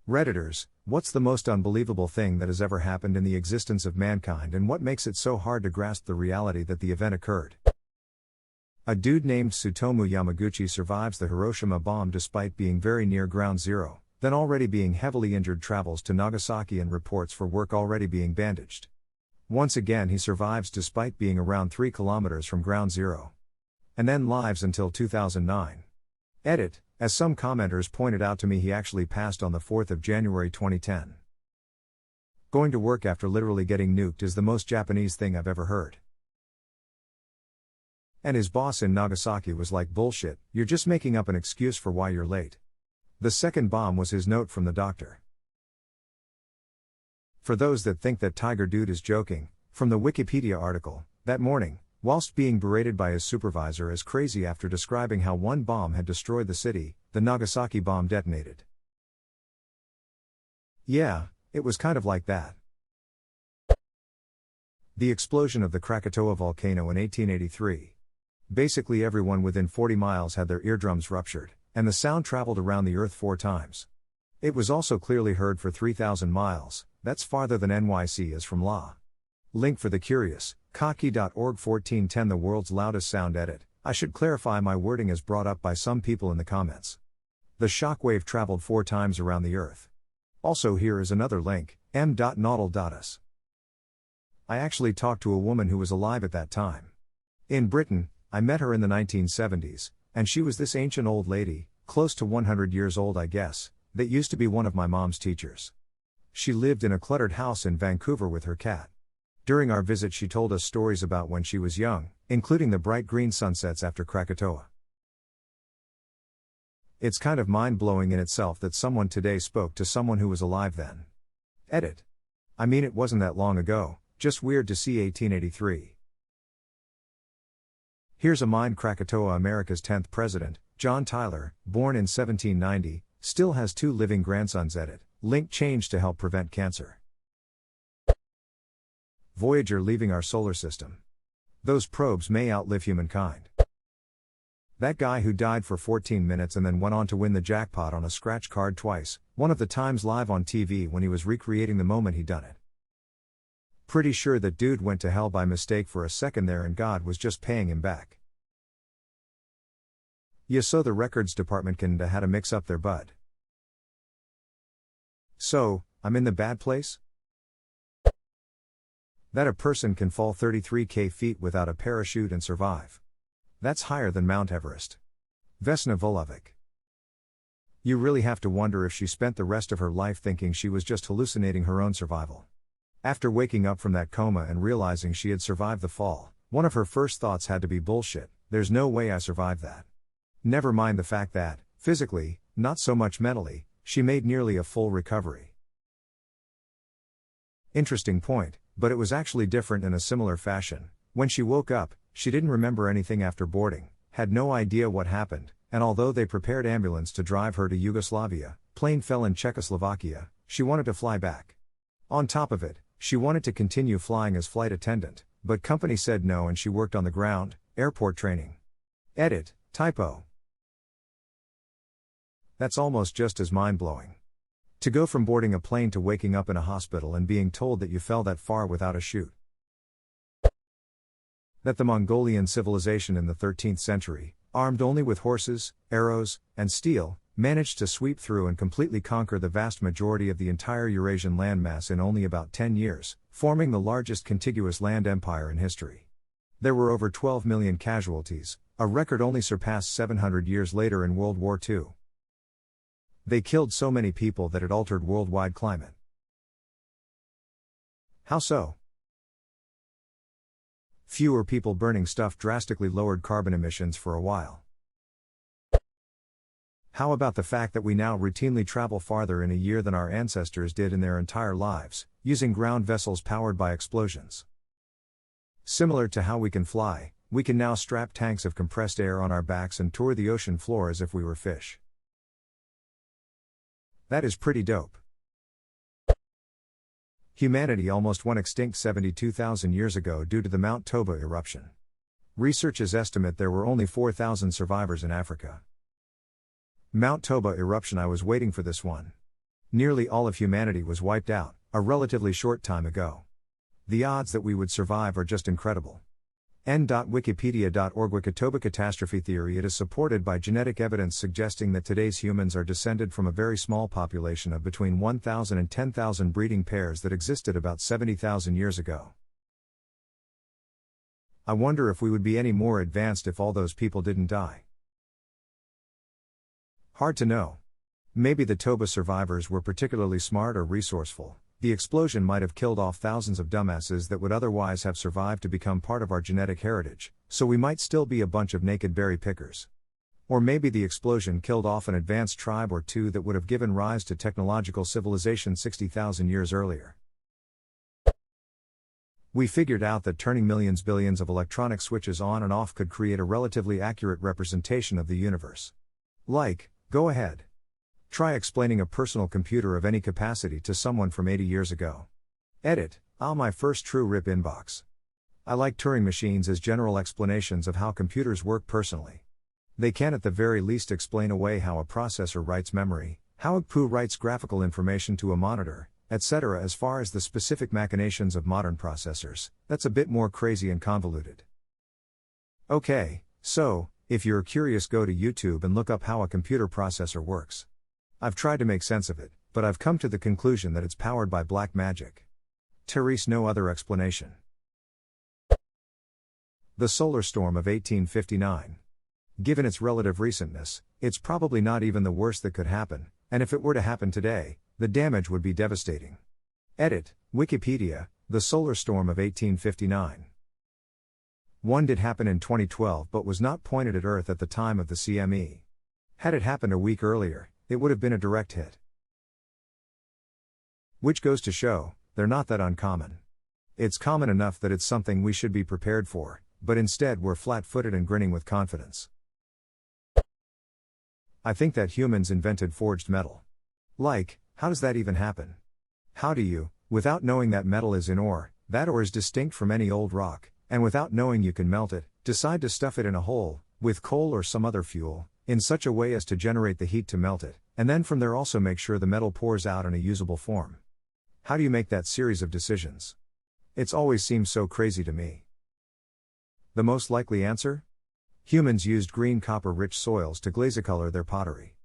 Redditors, what's the most unbelievable thing that has ever happened in the existence of mankind, and what makes it so hard to grasp the reality that the event occurred? A dude named Tsutomu Yamaguchi survives the Hiroshima bomb despite being very near ground zero, then already being heavily injured travels to Nagasaki and reports for work already being bandaged. Once again he survives despite being around 3 kilometers from ground zero. And then lives until 2009. Edit, as some commenters pointed out to me, he actually passed on the 4th of January 2010. Going to work after literally getting nuked is the most Japanese thing I've ever heard. And his boss in Nagasaki was like, bullshit, you're just making up an excuse for why you're late. The second bomb was his note from the doctor. For those that think that Tiger Dude is joking, from the Wikipedia article, that morning, whilst being berated by his supervisor as crazy after describing how one bomb had destroyed the city, the Nagasaki bomb detonated. Yeah, it was kind of like that. The explosion of the Krakatoa volcano in 1883. Basically everyone within 40 miles had their eardrums ruptured, and the sound traveled around the Earth 4 times. It was also clearly heard for 3,000 miles, that's farther than NYC is from La. Link for the curious, Kottke.org 1410. The world's loudest sound. Edit, I should clarify my wording as brought up by some people in the comments. The shockwave traveled 4 times around the Earth. Also here is another link, m.naudal.us. I actually talked to a woman who was alive at that time. In Britain, I met her in the 1970s, and she was this ancient old lady, close to 100 years old I guess, that used to be one of my mom's teachers. She lived in a cluttered house in Vancouver with her cat. During our visit she told us stories about when she was young, including the bright green sunsets after Krakatoa. It's kind of mind-blowing in itself that someone today spoke to someone who was alive then. Edit. I mean, it wasn't that long ago, just weird to see 1883. Here's a mind. Krakatoa, America's 10th president, John Tyler, born in 1790, still has 2 living grandsons. Edit, link changed to help prevent cancer. Voyager leaving our solar system. Those probes may outlive humankind. That guy who died for 14 minutes and then went on to win the jackpot on a scratch card twice, one of the times live on TV when he was recreating the moment he done it. Pretty sure that dude went to hell by mistake for a second there and God was just paying him back. Yeah, so the records department kinda had to mix up their bud. So, I'm in the bad place? That a person can fall 33k feet without a parachute and survive. That's higher than Mount Everest. Vesna Vulovic. You really have to wonder if she spent the rest of her life thinking she was just hallucinating her own survival. After waking up from that coma and realizing she had survived the fall, one of her first thoughts had to be, bullshit, there's no way I survived that. Never mind the fact that, physically, not so much mentally, she made nearly a full recovery. Interesting point, but it was actually different in a similar fashion. When she woke up, she didn't remember anything after boarding, had no idea what happened, and although they prepared ambulance to drive her to Yugoslavia, plane fell in Czechoslovakia, she wanted to fly back. On top of it, she wanted to continue flying as flight attendant, but company said no and she worked on the ground, airport training. Edit, typo. That's almost just as mind-blowing. To go from boarding a plane to waking up in a hospital and being told that you fell that far without a chute. That the Mongolian civilization in the 13th century, armed only with horses, arrows, and steel, managed to sweep through and completely conquer the vast majority of the entire Eurasian landmass in only about 10 years, forming the largest contiguous land empire in history. There were over 12 million casualties, a record only surpassed 700 years later in World War II. They killed so many people that it altered worldwide climate. How so? Fewer people burning stuff drastically lowered carbon emissions for a while. How about the fact that we now routinely travel farther in a year than our ancestors did in their entire lives, using ground vessels powered by explosions? Similar to how we can fly, we can now strap tanks of compressed air on our backs and tour the ocean floor as if we were fish. That is pretty dope. Humanity almost went extinct 72,000 years ago due to the Mount Toba eruption. Researchers estimate there were only 4,000 survivors in Africa. Mount Toba eruption. I was waiting for this one. Nearly all of humanity was wiped out, a relatively short time ago. The odds that we would survive are just incredible. N.wikipedia.org Wikitoba catastrophe theory. It is supported by genetic evidence suggesting that today's humans are descended from a very small population of between 1,000 and 10,000 breeding pairs that existed about 70,000 years ago. I wonder if we would be any more advanced if all those people didn't die. Hard to know. Maybe the Toba survivors were particularly smart or resourceful. The explosion might have killed off thousands of dumbasses that would otherwise have survived to become part of our genetic heritage, so we might still be a bunch of naked berry pickers. Or maybe the explosion killed off an advanced tribe or two that would have given rise to technological civilization 60,000 years earlier. We figured out that turning billions of electronic switches on and off could create a relatively accurate representation of the universe. Go ahead. Try explaining a personal computer of any capacity to someone from 80 years ago. Edit, my first true rip inbox. I like Turing machines as general explanations of how computers work personally. They can at the very least explain away how a processor writes memory, how a GPU writes graphical information to a monitor, etc. As far as the specific machinations of modern processors, that's a bit more crazy and convoluted. Okay, so, if you're curious, go to YouTube and look up how a computer processor works. I've tried to make sense of it, but I've come to the conclusion that it's powered by black magic. Therese, no other explanation. The solar storm of 1859. Given its relative recentness, it's probably not even the worst that could happen, and if it were to happen today, the damage would be devastating. Edit, Wikipedia, the solar storm of 1859. One did happen in 2012 but was not pointed at Earth at the time of the CME. Had it happened a week earlier, it would have been a direct hit. Which goes to show, they're not that uncommon. It's common enough that it's something we should be prepared for, but instead we're flat-footed and grinning with confidence. I think that humans invented forged metal. How does that even happen? How do you, without knowing that metal is in ore, that ore is distinct from any old rock, and without knowing you can melt it, decide to stuff it in a hole, with coal or some other fuel, in such a way as to generate the heat to melt it, and then from there also make sure the metal pours out in a usable form? How do you make that series of decisions? It's always seemed so crazy to me. The most likely answer? Humans used green copper-rich soils to glaze-color their pottery.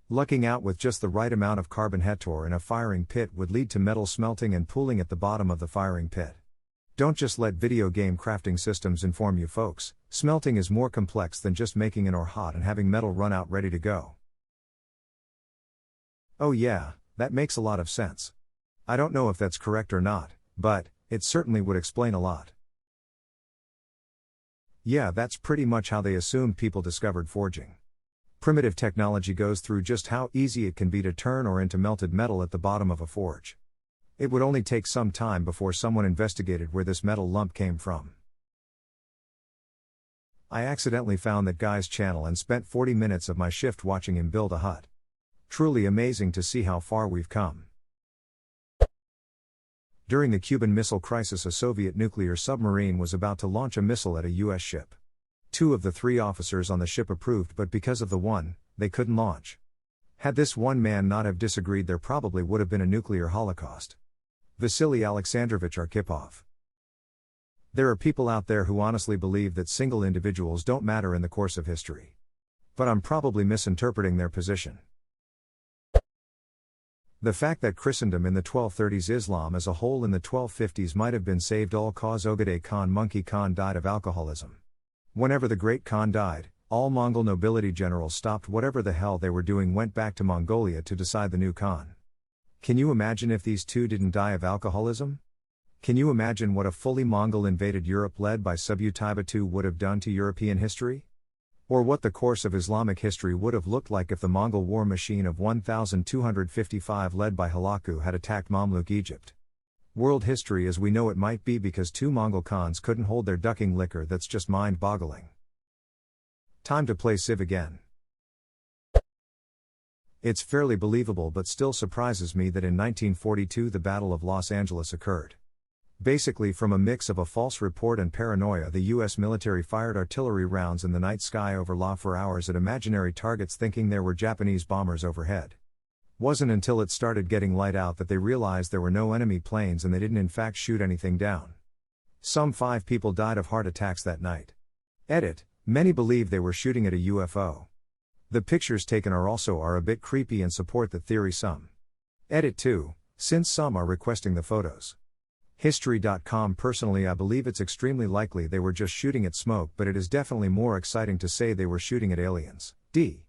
Lucking out with just the right amount of carbon-hetor in a firing pit would lead to metal smelting and pooling at the bottom of the firing pit. Don't just let video game crafting systems inform you folks, smelting is more complex than just making an ore hot and having metal run out ready to go. Oh yeah, that makes a lot of sense. I don't know if that's correct or not, but it certainly would explain a lot. Yeah, that's pretty much how they assumed people discovered forging. Primitive technology goes through just how easy it can be to turn ore into melted metal at the bottom of a forge. It would only take some time before someone investigated where this metal lump came from. I accidentally found that guy's channel and spent 40 minutes of my shift watching him build a hut. Truly amazing to see how far we've come. During the Cuban Missile Crisis, a Soviet nuclear submarine was about to launch a missile at a U.S. ship. 2 of the 3 officers on the ship approved, but because of the one, they couldn't launch. Had this one man not have disagreed, there probably would have been a nuclear holocaust. Vasily Alexandrovich Arkhipov. There are people out there who honestly believe that single individuals don't matter in the course of history. But I'm probably misinterpreting their position. The fact that Christendom in the 1230s, Islam as a whole in the 1250s might have been saved all cause Ogedei Khan Monkey Khan died of alcoholism. Whenever the Great Khan died, all Mongol nobility generals stopped whatever the hell they were doing, went back to Mongolia to decide the new Khan. Can you imagine if these 2 didn't die of alcoholism? Can you imagine what a fully Mongol invaded Europe led by Subutaiba II would have done to European history? Or what the course of Islamic history would have looked like if the Mongol war machine of 1255 led by Hulagu had attacked Mamluk Egypt? World history as we know it might be because 2 Mongol Khans couldn't hold their ducking liquor. That's just mind-boggling. Time to play Civ again. It's fairly believable but still surprises me that in 1942 the Battle of Los Angeles occurred. Basically from a mix of a false report and paranoia, the US military fired artillery rounds in the night sky over La for hours at imaginary targets thinking there were Japanese bombers overhead. Wasn't until it started getting light out that they realized there were no enemy planes and they didn't in fact shoot anything down. Some 5 people died of heart attacks that night. Edit: many believe they were shooting at a UFO. The pictures taken are a bit creepy and support the theory some. Edit 2, since some are requesting the photos. History.com: personally I believe it's extremely likely they were just shooting at smoke, but it is definitely more exciting to say they were shooting at aliens. D.